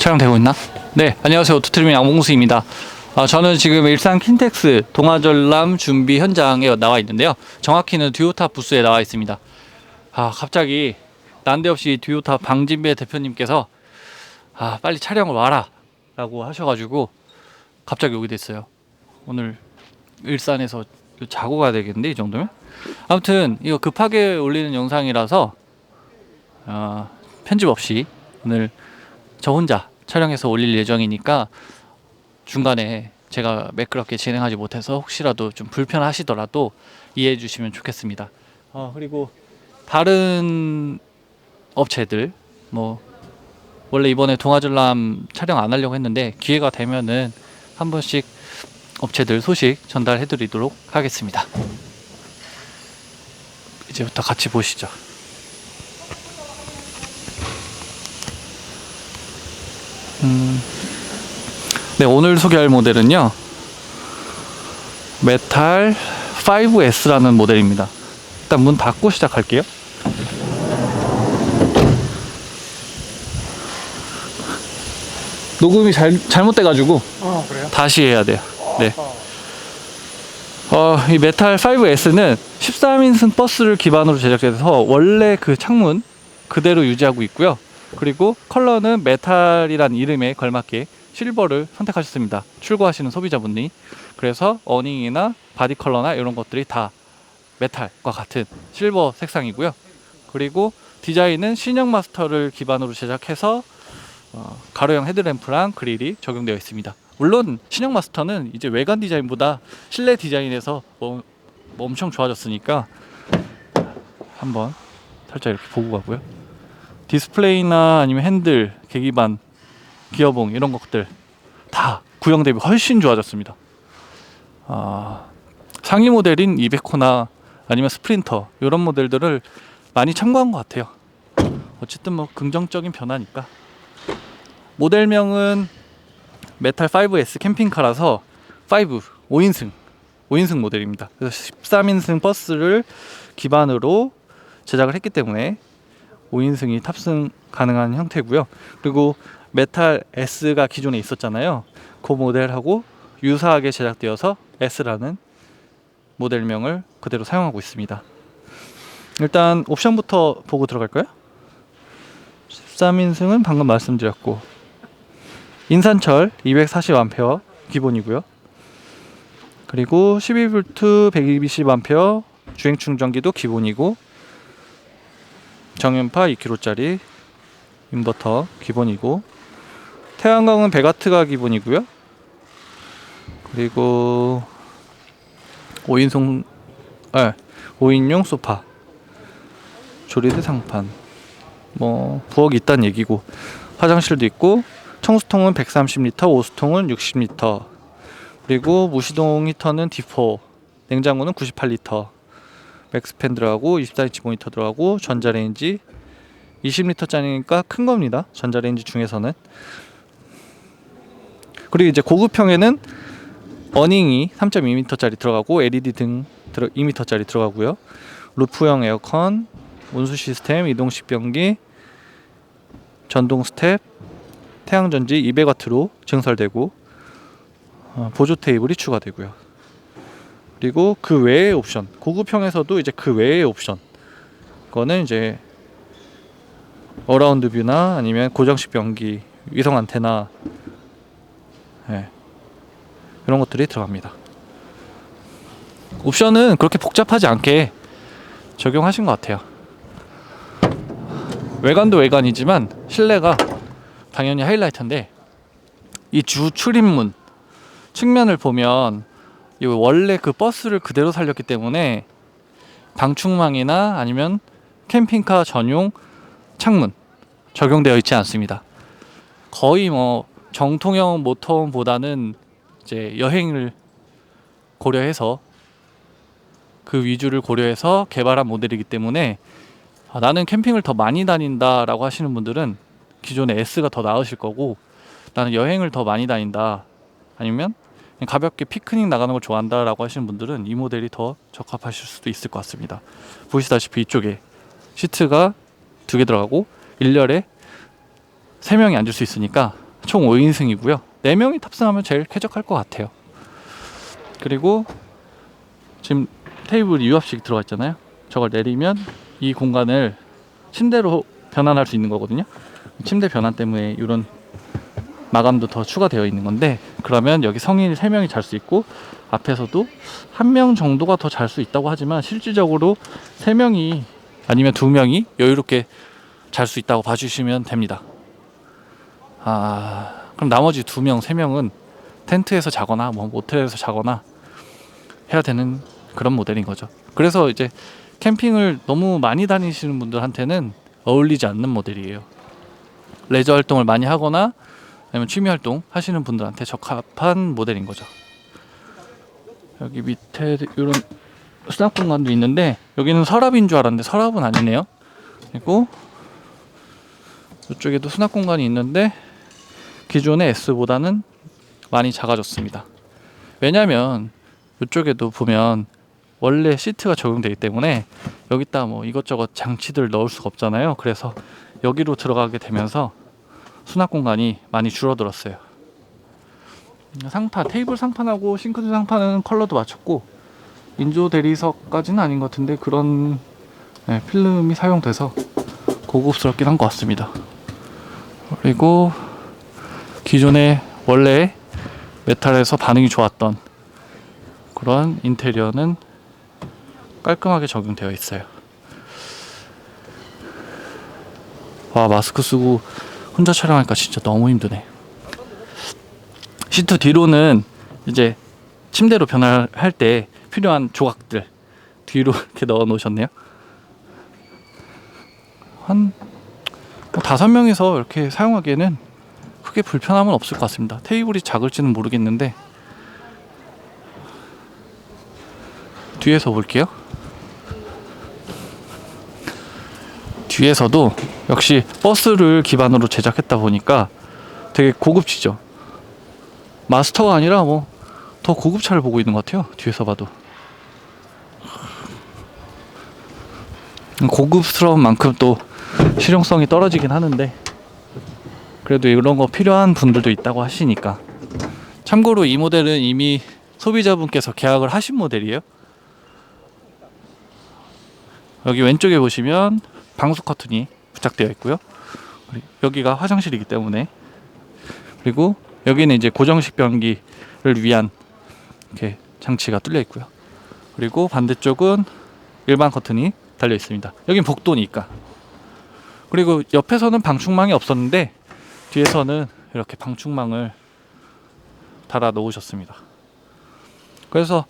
촬영되고 있나? 네, 안녕하세요. 오토트리밍 양봉수입니다. 저는 지금 일산 킨텍스 동아전람 준비 현장에 나와 있는데요. 정확히는 듀오타 부스에 나와 있습니다. 갑자기 난데없이 듀오타 방진배 대표님께서 빨리 촬영을 와라 라고 하셔가지고 갑자기 오게 됐어요. 오늘 일산에서 자고 가야 되겠는데, 이 정도면? 아무튼 이거 급하게 올리는 영상이라서 편집 없이 오늘 저 혼자 촬영해서 올릴 예정이니까 중간에 제가 매끄럽게 진행하지 못해서 혹시라도 좀 불편하시더라도 이해해 주시면 좋겠습니다. 그리고 다른 업체들 원래 이번에 동아전람 촬영 안 하려고 했는데 기회가 되면은 한 번씩 업체들 소식 전달해 드리도록 하겠습니다. 이제부터 같이 보시죠. 네, 오늘 소개할 모델은요, 메탈 5S라는 모델입니다. 일단 문 닫고 시작할게요. 녹음이 잘못돼가지고 그래요? 다시 해야 돼요. 네. 이 메탈 5S는 13인승 버스를 기반으로 제작해서 원래 그 창문 그대로 유지하고 있고요. 그리고 컬러는 메탈이란 이름에 걸맞게 실버를 선택하셨습니다. 출고하시는 소비자분이. 그래서 어닝이나 바디 컬러나 이런 것들이 다 메탈과 같은 실버 색상이고요. 그리고 디자인은 신형 마스터를 기반으로 제작해서 가로형 헤드램프랑 그릴이 적용되어 있습니다. 물론 신형 마스터는 이제 외관 디자인보다 실내 디자인에서 엄청 좋아졌으니까 한번 살짝 이렇게 보고 가고요. 디스플레이나 아니면 핸들, 계기반, 기어봉 이런 것들 다 구형 대비 훨씬 좋아졌습니다. 상위 모델인 200호나 아니면 스프린터 이런 모델들을 많이 참고한 것 같아요. 어쨌든 긍정적인 변화니까. 모델명은 메탈 5S 캠핑카라서 5인승 모델입니다. 그래서 13인승 버스를 기반으로 제작을 했기 때문에 5인승이 탑승 가능한 형태고요. 그리고 메탈 S가 기존에 있었잖아요. 그 모델하고 유사하게 제작되어서 S라는 모델명을 그대로 사용하고 있습니다. 일단 옵션부터 보고 들어갈까요? 13인승은 방금 말씀드렸고, 인산철 240A 기본이고요. 그리고 12V 120A 주행 충전기도 기본이고, 정연파 2kg짜리 인버터 기본이고, 태양광은 100W가 기본이고요. 그리고 5인용 소파, 조리대 상판, 부엌이 있다는 얘기고, 화장실도 있고, 청수통은 130L, 오수통은 60L, 그리고 무시동 히터는 D4, 냉장고는 98L, 맥스팬 들어가고 24인치 모니터 들어가고, 전자레인지 20L짜리니까 큰 겁니다. 전자레인지 중에서는. 그리고 이제 고급형에는 어닝이 3.2M짜리 들어가고, LED 등 2M짜리 들어가고요. 루프형 에어컨, 온수 시스템, 이동식 변기, 전동 스텝, 태양전지 200W로 증설되고, 보조 테이블이 추가되고요. 그리고 그 외의 옵션, 고급형에서도 이제 그 외의 옵션, 그거는 이제 어라운드 뷰나 아니면 고정식 변기, 위성 안테나, 이런 것들이 들어갑니다. 옵션은 그렇게 복잡하지 않게 적용하신 것 같아요. 외관도 외관이지만 실내가 당연히 하이라이트인데, 이 주 출입문 측면을 보면 이거 원래 그 버스를 그대로 살렸기 때문에 방충망이나 아니면 캠핑카 전용 창문 적용되어 있지 않습니다. 거의 정통형 모터홈보다는 이제 여행을 고려해서, 그 위주를 고려해서 개발한 모델이기 때문에 나는 캠핑을 더 많이 다닌다라고 하시는 분들은 기존의 S가 더 나으실 거고, 나는 여행을 더 많이 다닌다, 아니면 가볍게 피크닉 나가는 걸 좋아한다 라고 하시는 분들은 이 모델이 더 적합하실 수도 있을 것 같습니다. 보시다시피 이쪽에 시트가 2개 들어가고 1열에 3명이 앉을 수 있으니까 총 5인승이고요. 4명이 탑승하면 제일 쾌적할 것 같아요. 그리고 지금 테이블이 유압식 들어가 있잖아요. 저걸 내리면 이 공간을 침대로 변환할 수 있는 거거든요. 침대 변환 때문에 이런 마감도 더 추가되어 있는 건데, 그러면 여기 성인 3명이 잘 수 있고 앞에서도 1명 정도가 더 잘 수 있다고 하지만 실질적으로 3명이 아니면 2명이 여유롭게 잘 수 있다고 봐주시면 됩니다. 그럼 나머지 2명, 3명은 텐트에서 자거나 뭐 모텔에서 자거나 해야 되는 그런 모델인 거죠. 그래서 이제 캠핑을 너무 많이 다니시는 분들한테는 어울리지 않는 모델이에요. 레저 활동을 많이 하거나 아니면 취미 활동 하시는 분들한테 적합한 모델인 거죠. 여기 밑에 이런 수납 공간도 있는데, 여기는 서랍인 줄 알았는데 서랍은 아니네요. 그리고 이쪽에도 수납 공간이 있는데 기존의 S보다는 많이 작아졌습니다. 왜냐면 이쪽에도 보면 원래 시트가 적용되기 때문에 여기다 뭐 이것저것 장치들 넣을 수가 없잖아요. 그래서 여기로 들어가게 되면서 수납 공간이 많이 줄어들었어요. 상판, 테이블 상판하고 싱크대 상판은 컬러도 맞췄고, 인조 대리석까지는 아닌 것 같은데 그런 필름이 사용돼서 고급스럽긴 한 것 같습니다. 그리고 기존에 원래 메탈에서 반응이 좋았던 그런 인테리어는 깔끔하게 적용되어 있어요. 와, 마스크 쓰고 혼자 촬영하니까 진짜 너무 힘드네. 시트 뒤로는 이제 침대로 변화할 때 필요한 조각들 뒤로 이렇게 넣어 놓으셨네요. 한 5명이서 이렇게 사용하기에는 크게 불편함은 없을 것 같습니다. 테이블이 작을지는 모르겠는데 뒤에서 볼게요. 뒤에서도 역시 버스를 기반으로 제작했다 보니까 되게 고급지죠. 마스터가 아니라 뭐 더 고급차를 보고 있는 것 같아요. 뒤에서 봐도 고급스러운 만큼 또 실용성이 떨어지긴 하는데, 그래도 이런 거 필요한 분들도 있다고 하시니까. 참고로 이 모델은 이미 소비자분께서 계약을 하신 모델이에요. 여기 왼쪽에 보시면 방수 커튼이 부착되어 있고요. 여기가 화장실이기 때문에, 그리고 여기는 이제 고정식 변기를 위한 이렇게 장치가 뚫려 있고요. 그리고 반대쪽은 일반 커튼이 달려 있습니다. 여긴 복도니까. 그리고 옆에서는 방충망이 없었는데 뒤에서는 이렇게 방충망을 달아 놓으셨습니다. 그래서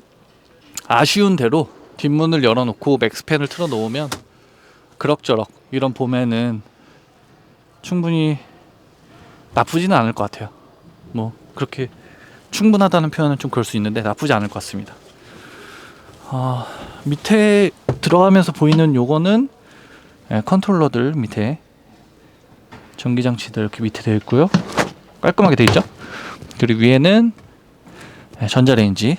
아쉬운 대로 뒷문을 열어놓고 맥스팬을 틀어 놓으면 그럭저럭 이런 봄에는 충분히 나쁘지는 않을 것 같아요. 뭐 그렇게 충분하다는 표현은 좀 그럴 수 있는데 나쁘지 않을 것 같습니다. 밑에 들어가면서 보이는 요거는 컨트롤러들 밑에 전기장치들 이렇게 밑에 되어 있고요. 깔끔하게 되어 있죠. 그리고 위에는 전자레인지,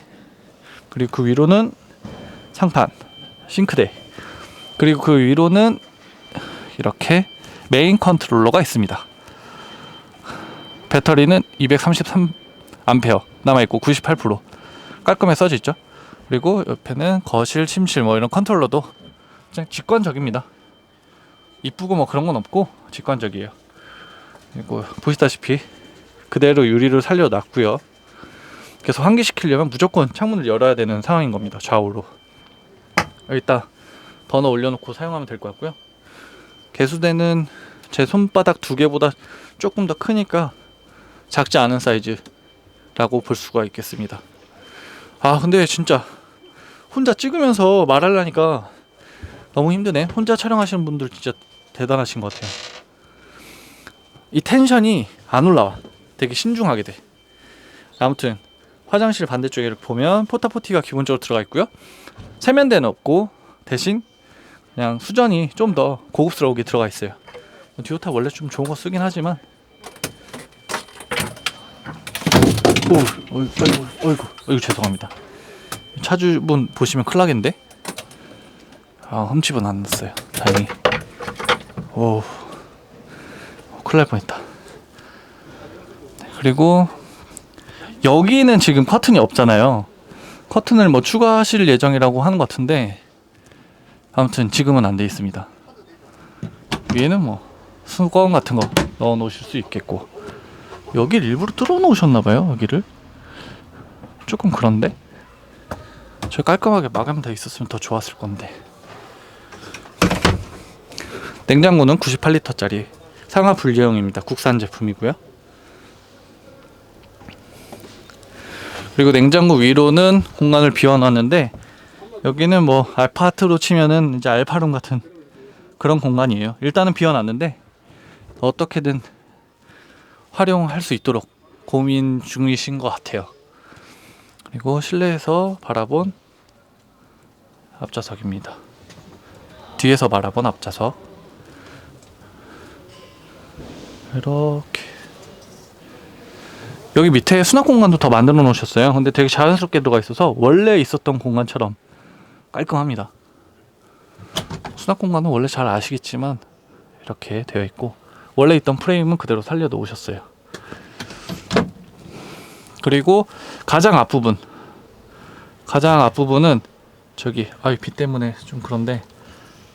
그리고 그 위로는 상판, 싱크대, 그리고 그 위로는 이렇게 메인 컨트롤러가 있습니다. 배터리는 233A 남아있고 98% 깔끔하게 써져 있죠. 그리고 옆에는 거실, 침실 뭐 이런 컨트롤러도 그냥 직관적입니다. 이쁘고 뭐 그런 건 없고 직관적이에요. 그리고 보시다시피 그대로 유리를 살려놨고요. 계속 환기시키려면 무조건 창문을 열어야 되는 상황인 겁니다. 좌우로. 여기다 버너 올려놓고 사용하면 될 것 같고요. 개수대는 제 손바닥 2개보다 조금 더 크니까 작지 않은 사이즈라고 볼 수가 있겠습니다. 근데 진짜 혼자 찍으면서 말하려니까 너무 힘드네. 혼자 촬영하시는 분들 진짜 대단하신 것 같아요. 이 텐션이 안 올라와. 되게 신중하게 돼. 아무튼 화장실 반대쪽에 이렇게 보면 포타포티가 기본적으로 들어가 있고요. 세면대는 없고 대신 그냥 수전이 좀 더 고급스러우게 들어가 있어요. 디오타 원래 좀 좋은 거 쓰긴 하지만 어이구 죄송합니다. 차주분 보시면 큰일 나겠는데? 흠집은 안 났어요. 다행히. 큰일 날 뻔했다. 그리고 여기는 지금 커튼이 없잖아요. 커튼을 뭐 추가하실 예정이라고 하는 것 같은데 아무튼 지금은 안 돼 있습니다. 위에는 뭐 수건 같은 거 넣어 놓으실 수 있겠고, 여기를 일부러 뚫어 놓으셨나 봐요. 여기를 조금 그런데 저 깔끔하게 마감돼 있었으면 더 좋았을 건데. 냉장고는 98리터짜리 상하 분리형입니다. 국산 제품이고요. 그리고 냉장고 위로는 공간을 비워놨는데 여기는 뭐 아파트로 치면은 이제 알파룸 같은 그런 공간이에요. 일단은 비워놨는데 어떻게든 활용할 수 있도록 고민 중이신 것 같아요. 그리고 실내에서 바라본 앞좌석입니다. 뒤에서 바라본 앞좌석. 이렇게 여기 밑에 수납 공간도 더 만들어 놓으셨어요. 근데 되게 자연스럽게 들어가 있어서 원래 있었던 공간처럼 깔끔합니다. 수납 공간은 원래 잘 아시겠지만 이렇게 되어 있고 원래 있던 프레임은 그대로 살려 놓으셨어요. 그리고 가장 앞부분은 저기 비 때문에 좀 그런데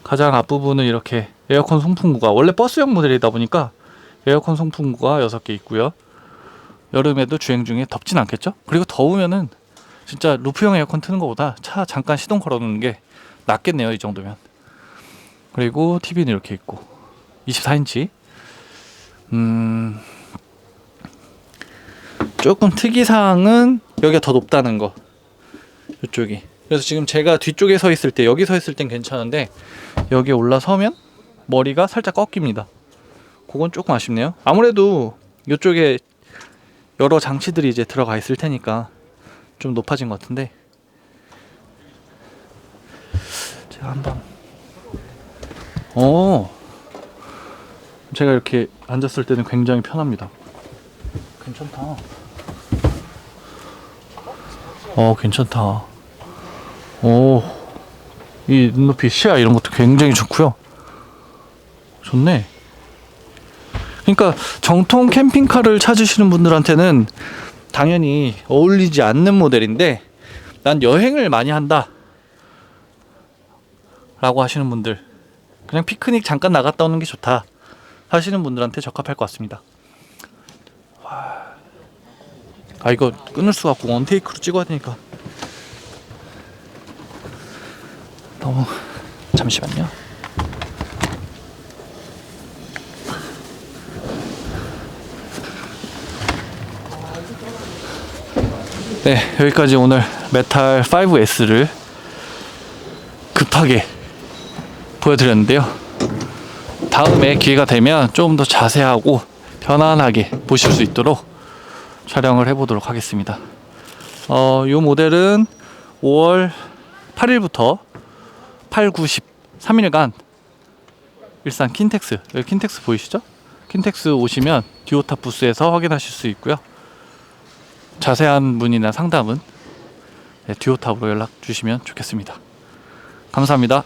가장 앞부분은 이렇게 에어컨 송풍구가 원래 버스형 모델이다 보니까 에어컨 송풍구가 6개 있고요. 여름에도 주행 중에 덥진 않겠죠? 그리고 더우면은 진짜 루프형 에어컨 트는 것보다 차 잠깐 시동 걸어놓는 게 낫겠네요. 이 정도면. 그리고 TV는 이렇게 있고 24인치. 조금 특이사항은 여기가 더 높다는 거. 이쪽이. 그래서 지금 제가 뒤쪽에 서 있을 때, 여기 서 있을 땐 괜찮은데 여기에 올라서면 머리가 살짝 꺾입니다. 그건 조금 아쉽네요. 아무래도 이쪽에 여러 장치들이 이제 들어가 있을 테니까 좀 높아진 것 같은데, 제가 한번 제가 이렇게 앉았을 때는 굉장히 편합니다. 괜찮다. 괜찮다. 이 눈높이 시야 이런 것도 굉장히 좋고요. 좋네. 그러니까 정통 캠핑카를 찾으시는 분들한테는 당연히 어울리지 않는 모델인데, 난 여행을 많이 한다 라고 하시는 분들, 그냥 피크닉 잠깐 나갔다 오는 게 좋다 하시는 분들한테 적합할 것 같습니다. 이거 끊을 수가 없고 원테이크로 찍어야 되니까 너무, 잠시만요. 네, 여기까지 오늘 메탈 5S를 급하게 보여드렸는데요. 다음에 기회가 되면 조금 더 자세하고 편안하게 보실 수 있도록 촬영을 해보도록 하겠습니다. 이 모델은 5월 8일부터 8, 9, 10 3일간 일산 킨텍스, 여기 킨텍스 보이시죠? 킨텍스 오시면 듀오탑 부스에서 확인하실 수 있고요. 자세한 문의나 상담은 듀오탑으로 연락 주시면 좋겠습니다. 감사합니다.